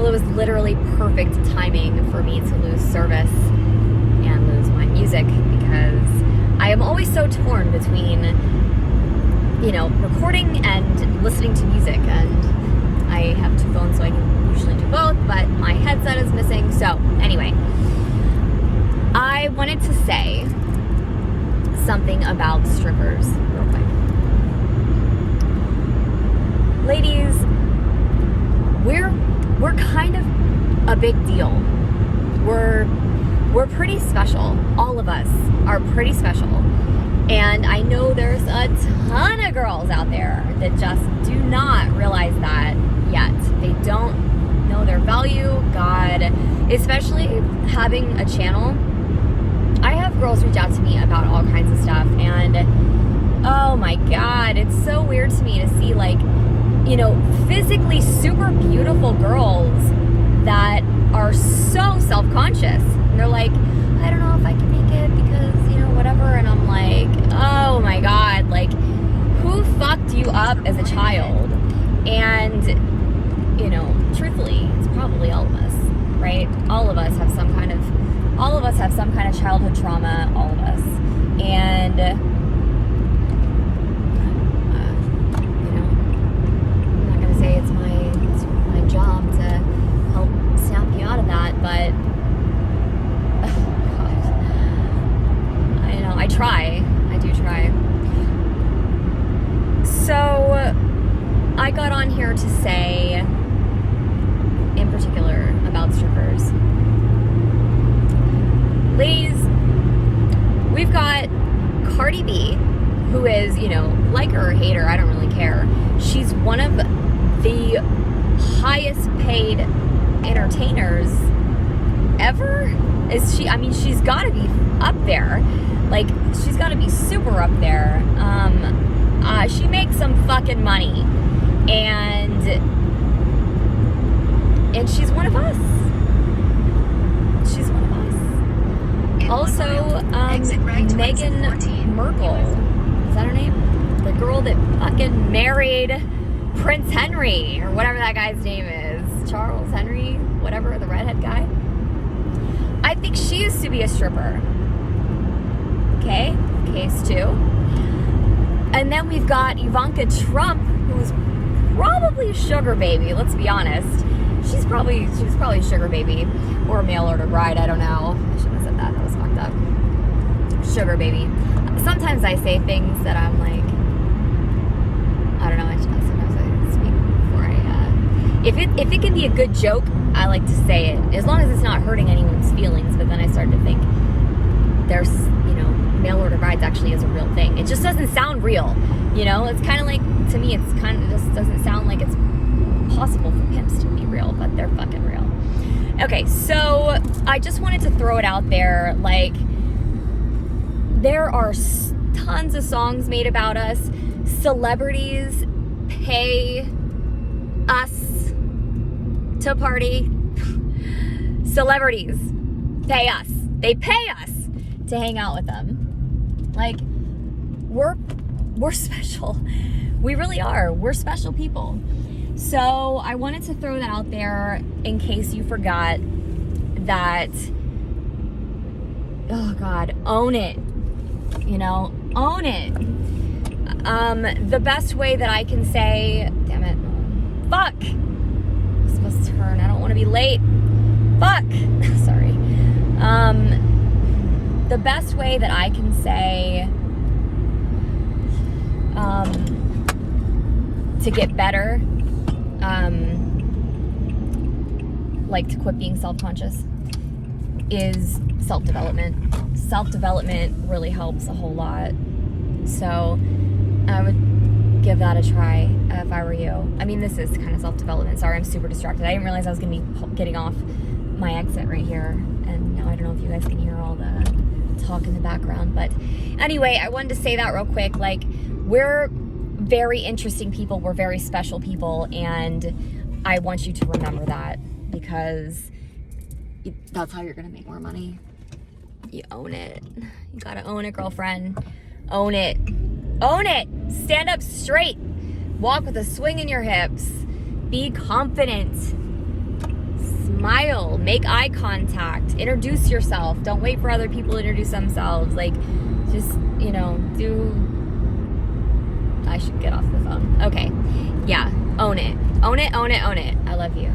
Well, it was literally perfect timing for me to lose service and lose my music, because I am always so torn between, you know, recording and listening to music. And I have two phones, so I can usually do both, but my headset is missing. So anyway, I wanted to say something about strippers real quick. Ladies, we're kind of a big deal. We're pretty special. All of us are pretty special. And I know there's a ton of girls out there that just do not realize that yet. They don't know their value. God, especially having a channel. I have girls reach out to me about all kinds of stuff, and oh my God, it's so weird to me to see, like, you know, physically super beautiful girls that are so self-conscious. And they're like, I don't know if I can make it because, you know, whatever. And I'm like, oh my God, like, who fucked you up as a child? And, you know, truthfully, it's probably all of us, right? All of us have some kind of childhood trauma, all of us. And, you know, I'm not going to say it's my job to help snap you out of that, but, oh God, I know, I try. I do try. So, I got on here to say, in particular, about strippers. Ladies, we've got Cardi B, who is, you know, like her or hate her, I don't really care. She's one of the highest paid entertainers ever. I mean, she's got to be up there. Like, she's got to be super up there. She makes some fucking money. And she's one of us. She's one of us. Also, Meghan Merkle, is that her name? The girl that fucking married Prince Henry, or whatever that guy's name is. Charles Henry, whatever, the redhead guy. I think she used to be a stripper. Okay, case two. And then we've got Ivanka Trump, who was probably a sugar baby, let's be honest. She was probably a sugar baby, or a mail order bride, I don't know. I shouldn't have said that, that was fucked up. Sugar baby. Sometimes I say things that I'm like, I don't know, sometimes I speak before if it can be a good joke, I like to say it, as long as it's not hurting anyone's feelings. But then I started to think, there's, you know, mail order brides actually is a real thing. It just doesn't sound real, you know? It's kind of like, to me, it's kind of just doesn't sound like it's possible for pimps to be real, but they're fucking real. Okay, so I just wanted to throw it out there, like, there are tons of songs made about us. Celebrities pay us to party. Celebrities pay us. They pay us to hang out with them. Like, we're special. We really are. We're special people. So I wanted to throw that out there in case you forgot that, oh God, own it. You know, own it. The best way that I can say, damn it, fuck. I'm supposed to turn. I don't want to be late. Fuck. Sorry. The best way that I can say, to get better, like to quit being self-conscious, is self-development. Self-development really helps a whole lot. So I would give that a try if I were you. I mean, this is kind of self-development. Sorry, I'm super distracted. I didn't realize I was going to be getting off my exit right here. And now I don't know if you guys can hear all the talk in the background. But anyway, I wanted to say that real quick. Like, we're very interesting people. We're very special people. And I want you to remember that, because that's how you're going to make more money. You own it. You got to own it, girlfriend. Own it. Own it. Stand up straight. Walk with a swing in your hips. Be confident. smile, make eye contact, introduce yourself. Don't wait for other people to introduce themselves. Like, just, you know, I should get off the phone. Okay. Yeah. Own it. Own it, own it, own it. I love you.